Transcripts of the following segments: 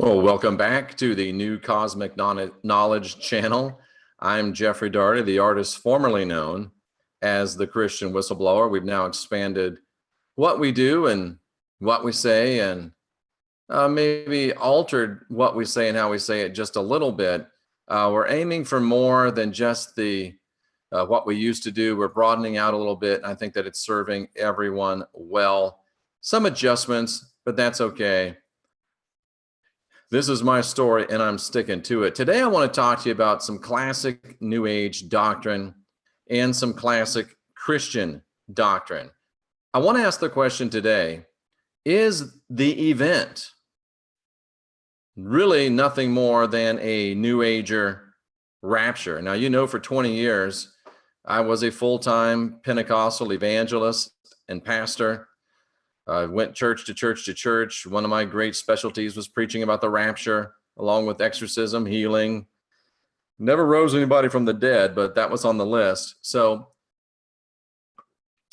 Well, welcome back to the New Cosmic Knowledge channel. I'm Jeffrey Darty, the artist formerly known as the Christian Whistleblower. We've now expanded what we do and what we say, and maybe altered what we say and how we say it just a little bit. We're aiming for more than just the what we used to do. We're broadening out a little bit, and I think that it's serving everyone well. Some adjustments, but that's okay. This is my story, and I'm sticking to it. Today, I want to talk to you about some classic New Age doctrine and some classic Christian doctrine. I want to ask the question today, is the event really nothing more than a New Ager rapture? Now, you know, for 20 years, I was a full-time Pentecostal evangelist and pastor. I went church to church to church. One of my great specialties was preaching about the rapture, along with exorcism, healing. Never rose anybody from the dead, but that was on the list. So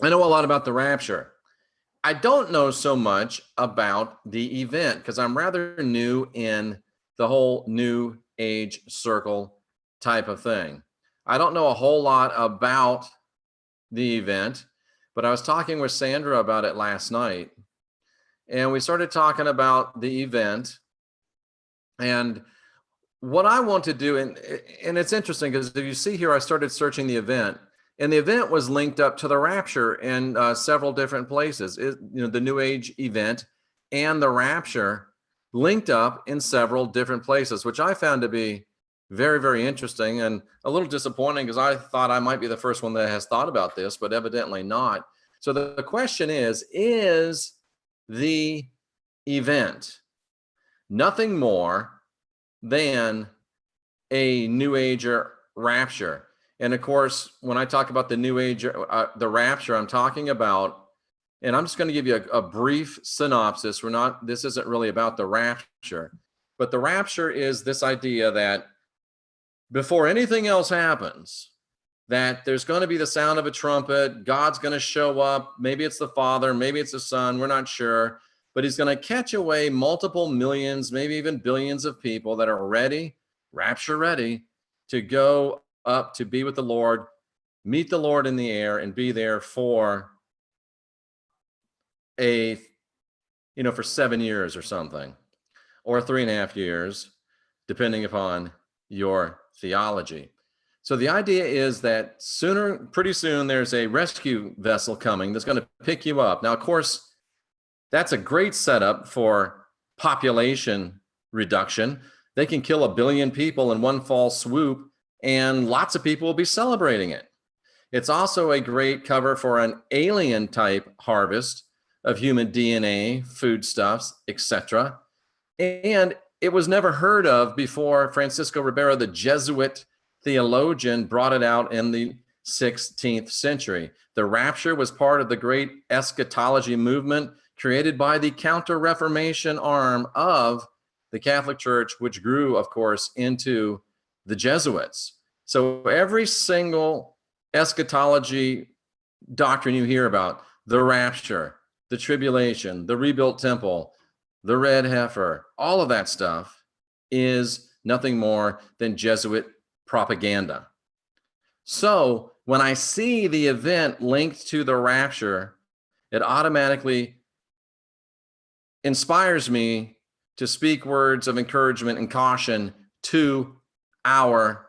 I know a lot about the rapture. I don't know so much about the event because I'm rather new in the whole New Age circle type of thing. I don't know a whole lot about the event, but I was talking with Sandra about it last night, and we started talking about the event and what I want to do. And it's interesting because if you see here, I started searching the event, and the event was linked up to the rapture in several different places. The New Age event and the rapture linked up in several different places, which I found to be very, very interesting and a little disappointing because I thought I might be the first one that has thought about this, but evidently not. So the question is the event nothing more than a New Ager rapture? And of course, when I talk about the New Age, the rapture, I'm talking about, and I'm just going to give you a brief synopsis. This isn't really about the rapture, but the rapture is this idea that before anything else happens, that there's going to be the sound of a trumpet, God's going to show up, maybe it's the Father, maybe it's the Son, we're not sure, but he's going to catch away multiple millions, maybe even billions of people that are ready, rapture ready, to go up to be with the Lord, meet the Lord in the air, and be there for for 7 years or something, or 3.5 years, depending upon your theology. So the idea is that pretty soon, there's a rescue vessel coming that's going to pick you up. Now, of course, that's a great setup for population reduction. They can kill 1 billion people in one fall swoop, and lots of people will be celebrating it. It's also a great cover for an alien type harvest of human DNA, foodstuffs, etc. And it was never heard of before Francisco Ribera, the Jesuit theologian, brought it out in the 16th century. The rapture was part of the great eschatology movement created by the Counter-Reformation arm of the Catholic Church, which grew, of course, into the Jesuits. So every single eschatology doctrine you hear about, the rapture, the tribulation, the rebuilt temple, the red heifer, all of that stuff is nothing more than Jesuit propaganda. So when I see the event linked to the rapture, it automatically inspires me to speak words of encouragement and caution to our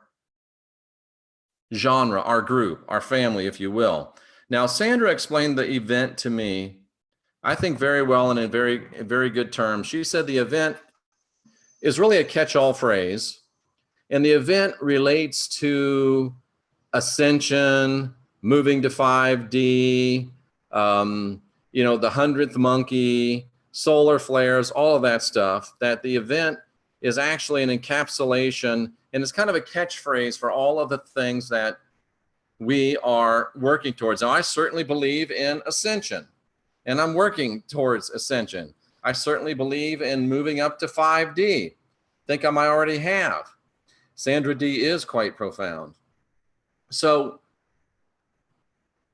genre, our group, our family, if you will. Now, Sandra explained the event to me, I think, very well and in very good terms. She said the event is really a catch-all phrase, and the event relates to ascension, moving to 5D, the 100th monkey, solar flares, all of that stuff, that the event is actually an encapsulation, and it's kind of a catchphrase for all of the things that we are working towards. Now, I certainly believe in ascension, and I'm working towards ascension. I certainly believe in moving up to 5D. Think I might already have. Sandra D is quite profound. So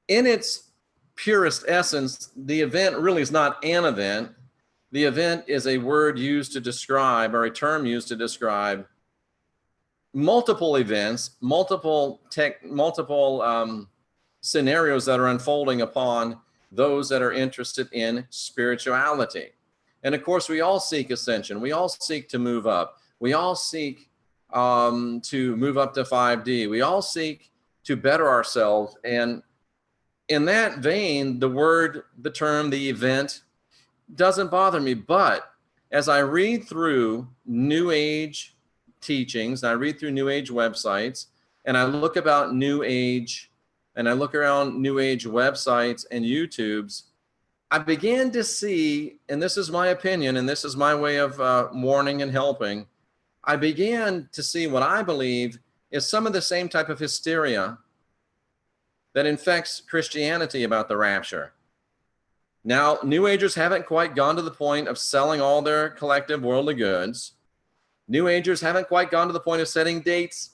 in its purest essence, the event really is not an event. The event is a word used to describe, or a term used to describe, multiple events, multiple scenarios that are unfolding upon those that are interested in spirituality. And of course, we all seek ascension. We all seek to move up. We all seek to move up to 5D. We all seek to better ourselves. And in that vein, the word, the term, the event doesn't bother me. But as I read through New Age teachings, and I read through New Age websites, and I look about New Age, and I look around New Age websites and YouTubes, I began to see, and this is my opinion, and this is my way of warning and helping, I began to see what I believe is some of the same type of hysteria that infects Christianity about the rapture. Now, New Agers haven't quite gone to the point of selling all their collective worldly goods. New Agers haven't quite gone to the point of setting dates.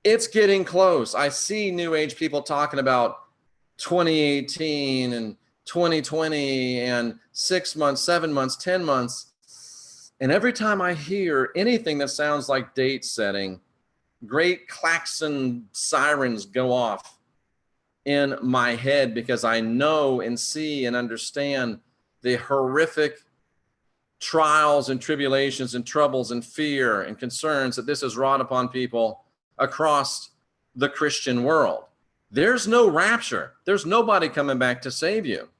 It's getting close. I see New Age people talking about 2018 and 2020 and 6 months, 7 months, 10 months. And every time I hear anything that sounds like date setting, great klaxon sirens go off in my head, because I know and see and understand the horrific trials and tribulations and troubles and fear and concerns that this has wrought upon people across the Christian world. There's no rapture. There's nobody coming back to save you.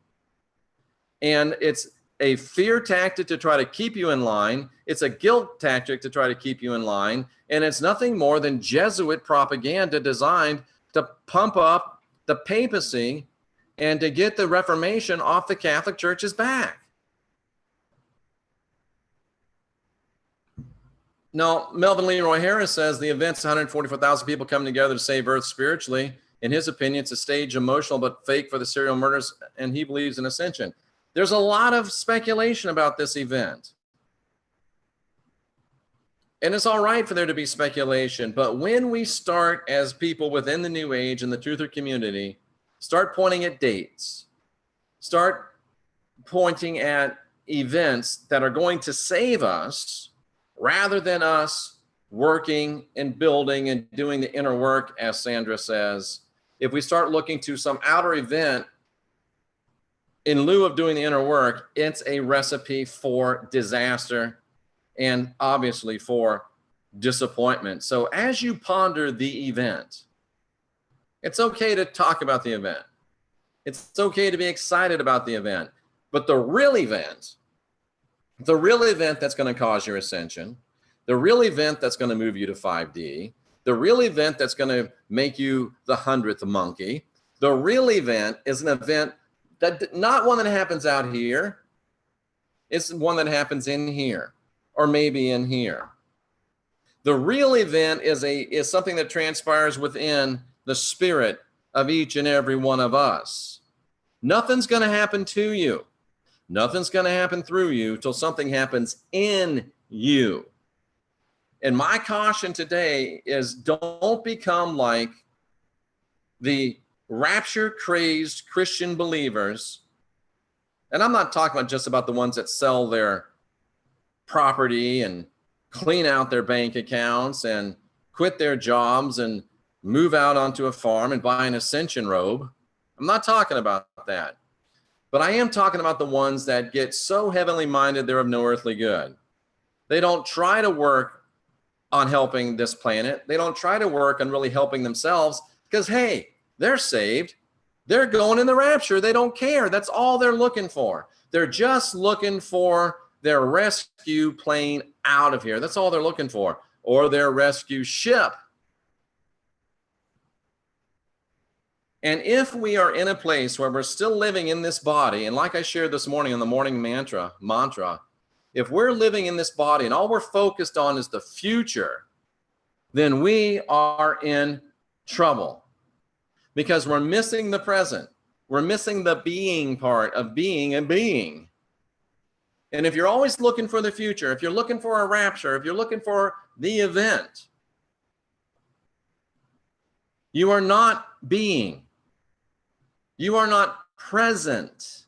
And it's a fear tactic to try to keep you in line. It's a guilt tactic to try to keep you in line. And it's nothing more than Jesuit propaganda designed to pump up the papacy and to get the Reformation off the Catholic Church's back. Now, Melvin Leroy Harris says the event's 144,000 people coming together to save Earth spiritually. In his opinion, it's a staged, emotional, but fake for the serial murders, and he believes in ascension. There's a lot of speculation about this event. And it's all right for there to be speculation, but when we start, as people within the New Age and the truther community, start pointing at dates, start pointing at events that are going to save us, rather than us working and building and doing the inner work, as Sandra says, if we start looking to some outer event in lieu of doing the inner work, it's a recipe for disaster and obviously for disappointment. So as you ponder the event, it's okay to talk about the event. It's okay to be excited about the event. But the real event that's going to cause your ascension, the real event that's going to move you to 5D, the real event that's going to make you the 100th monkey, the real event is an event that, not one that happens out here, it's one that happens in here, or maybe in here. The real event is something that transpires within the spirit of each and every one of us. Nothing's going to happen to you. Nothing's going to happen through you till something happens in you. And my caution today is, don't become like the rapture-crazed Christian believers. And I'm not talking about just about the ones that sell their property and clean out their bank accounts and quit their jobs and move out onto a farm and buy an ascension robe. I'm not talking about that. But I am talking about the ones that get so heavenly minded they're of no earthly good. They don't try to work on helping this planet. They don't try to work on really helping themselves because, hey, they're saved. They're going in the rapture. They don't care. That's all they're looking for. They're just looking for their rescue plane out of here. That's all they're looking for, or their rescue ship. And if we are in a place where we're still living in this body, and like I shared this morning on the morning mantra, if we're living in this body and all we're focused on is the future, then we are in trouble because we're missing the present. We're missing the being part of being a being. And if you're always looking for the future, if you're looking for a rapture, if you're looking for the event, you are not being. You are not present.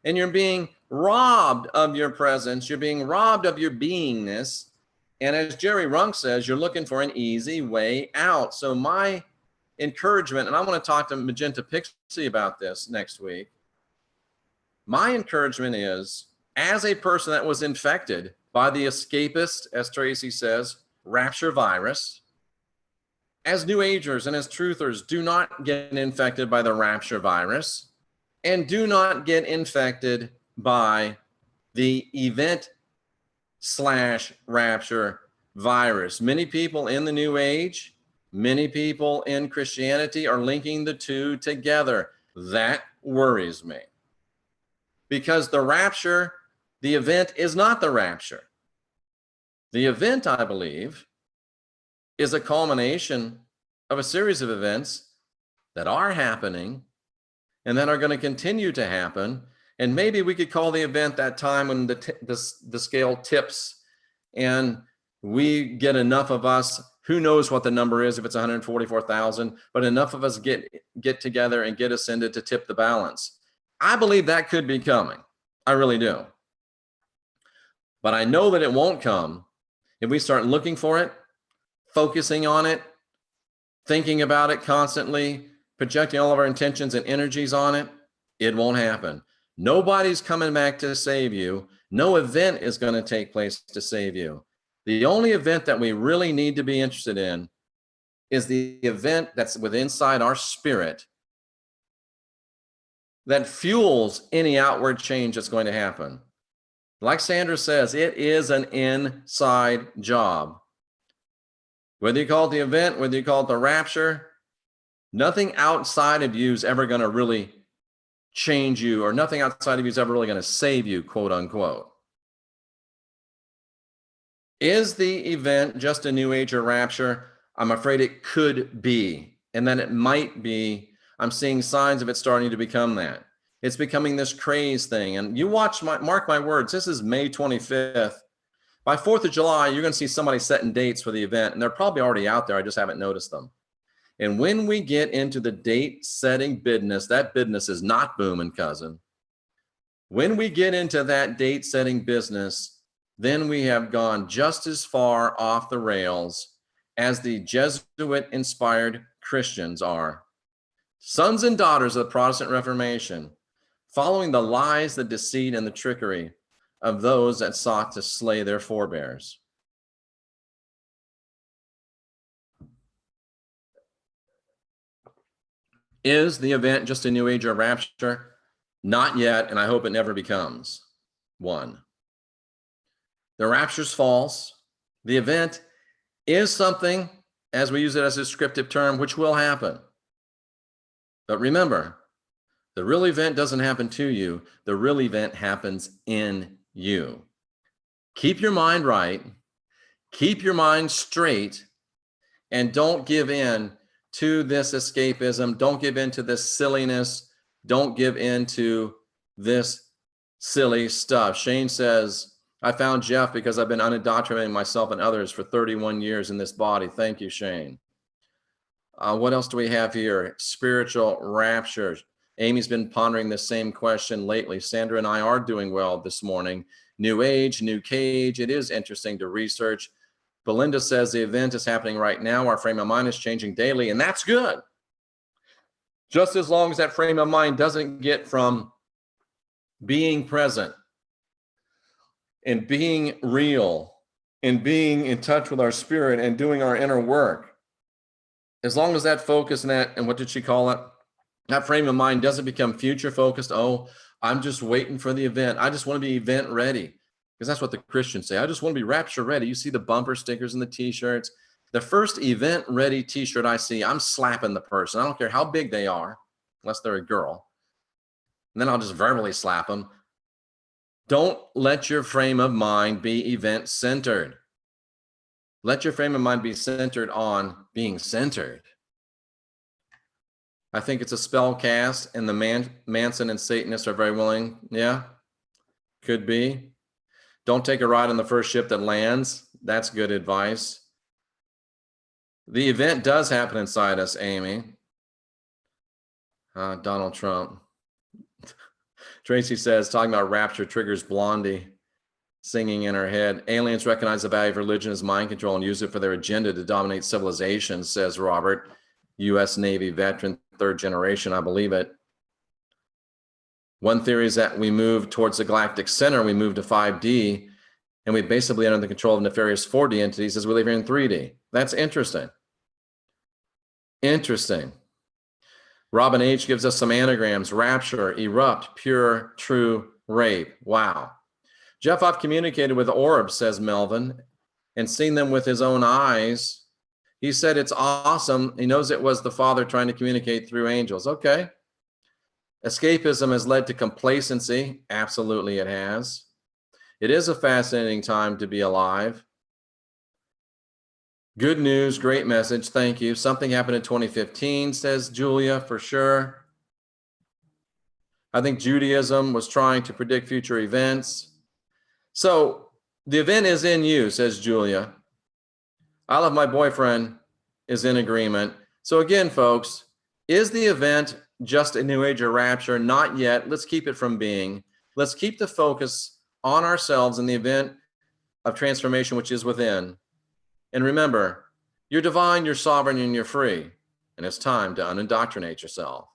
and you're being robbed of your presence. You're being robbed of your beingness. And as Jerry Runk says, you're looking for an easy way out. So my encouragement, and I want to talk to Magenta Pixie about this next week. My encouragement is, as a person that was infected by the escapist, as Tracy says, rapture virus, as New Agers and as truthers, do not get infected by the rapture virus and do not get infected by the event/rapture virus. Many people in the New Age, many people in Christianity are linking the two together. That worries me. Because the rapture, the event is not the rapture. The event, I believe, is a culmination of a series of events that are happening and that are going to continue to happen. And maybe we could call the event that time when the scale tips and we get enough of us, who knows what the number is, if it's 144,000, but enough of us get together and get ascended to tip the balance. I believe that could be coming. I really do. But I know that it won't come if we start looking for it, focusing on it, thinking about it constantly, projecting all of our intentions and energies on it. It won't happen. Nobody's coming back to save you. No event is going to take place to save you. The only event that we really need to be interested in is the event that's within inside our spirit that fuels any outward change that's going to happen. Like Sandra says, it is an inside job. Whether you call it the event, whether you call it the rapture, nothing outside of you is ever going to really change you, or nothing outside of you is ever really going to save you, quote unquote. Is the event just a New Age or rapture? I'm afraid it could be. And then it might be. I'm seeing signs of it starting to become that. It's becoming this craze thing. And you watch, mark my words, this is May 25th. By 4th of July, you're going to see somebody setting dates for the event. And they're probably already out there. I just haven't noticed them. And when we get into the date setting business, that business is not booming, cousin. When we get into that date setting business, then we have gone just as far off the rails as the Jesuit inspired Christians are. Sons and daughters of the Protestant Reformation, following the lies, the deceit, and the trickery of those that sought to slay their forebears. Is the event just a New Age or rapture? Not yet, and I hope it never becomes one. The rapture's false. The event is something, as we use it as a descriptive term, which will happen. But remember, the real event doesn't happen to you. The real event happens in you. Keep your mind right. Keep your mind straight. And don't give in to this escapism. Don't give in to this silliness. Don't give in to this silly stuff. Shane says, I found Jeff because I've been unindoctrinating myself and others for 31 years in this body. Thank you, Shane. What else do we have here? Spiritual rapture. Amy's been pondering this same question lately. Sandra and I are doing well this morning. New Age, new cage. It is interesting to research. Belinda says the event is happening right now. Our frame of mind is changing daily, and that's good. Just as long as that frame of mind doesn't get from being present and being real and being in touch with our spirit and doing our inner work. As long as that focus and what did she call it? That frame of mind doesn't become future focused. Oh, I'm just waiting for the event. I just want to be event ready. Because that's what the Christians say. I just want to be rapture ready. You see the bumper stickers and the t-shirts. The first event ready t-shirt I see, I'm slapping the person. I don't care how big they are, unless they're a girl. And then I'll just verbally slap them. Don't let your frame of mind be event centered. Let your frame of mind be centered on being centered. I think it's a spell cast, and the Manson and Satanists are very willing. Yeah, could be. Don't take a ride on the first ship that lands. That's good advice. The event does happen inside us, Amy. Donald Trump. Tracy says, talking about rapture triggers Blondie singing in her head. Aliens recognize the value of religion as mind control and use it for their agenda to dominate civilization, says Robert, U.S. Navy veteran, 3rd generation. I believe it. One theory is that we move towards the galactic center, we move to 5D, and we basically under the control of nefarious 4D entities as we live here in 3D. That's interesting. Interesting. Robin H. gives us some anagrams: rapture, erupt, pure, true, rape. Wow. Jeff, I've communicated with orbs, says Melvin, and seen them with his own eyes. He said it's awesome. He knows it was the Father trying to communicate through angels. Okay. Escapism has led to complacency. Absolutely it has. It is a fascinating time to be alive. Good news, great message. Thank you. Something happened in 2015, says Julia, for sure. I think Judaism was trying to predict future events. So the event is in you, says Julia. I love my boyfriend is in agreement. So again, folks, is the event just a New Age or rapture? Not yet. Let's keep it from being. Let's keep the focus on ourselves in the event of transformation, which is within. And remember, you're divine, you're sovereign, and you're free. And it's time to unindoctrinate yourself.